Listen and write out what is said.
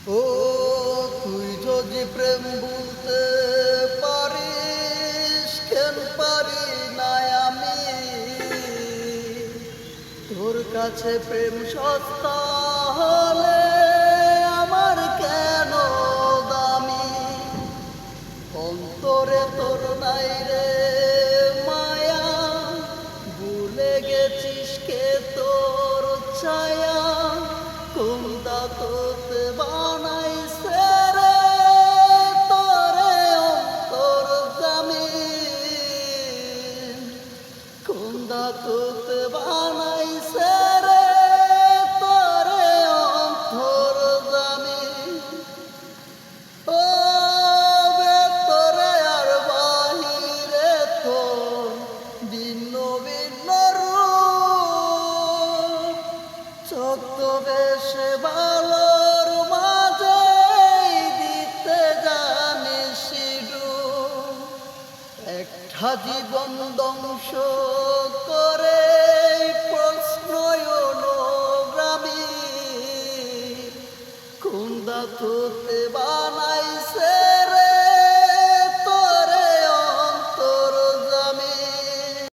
ও তুই যদি প্রেম বলতে পারিস, কেন পারি না আমি? তোর কাছে প্রেম সস্তা হলে আমার কেন দামি? অন্তরে তোর নাই রে মায়া, ভুলে গেছিস কে তোর ছায়া? কোনটা তোতে বানাইছে রে তোরে অন্তর্যামী? কোনটা তোতে বানাইছে রে তোরে অন্তর্যামী? ও ভেতরে আর বাহিরে তোর ভিন্ন ভিন্ন রূপ, ছদ্মবেশে ভালোর মাঝে দিতে জানিস ডুব। একটা জীবন ধ্বংস করে প্রশ্নই অনুগ্রামী, কোন ধাতুতে বা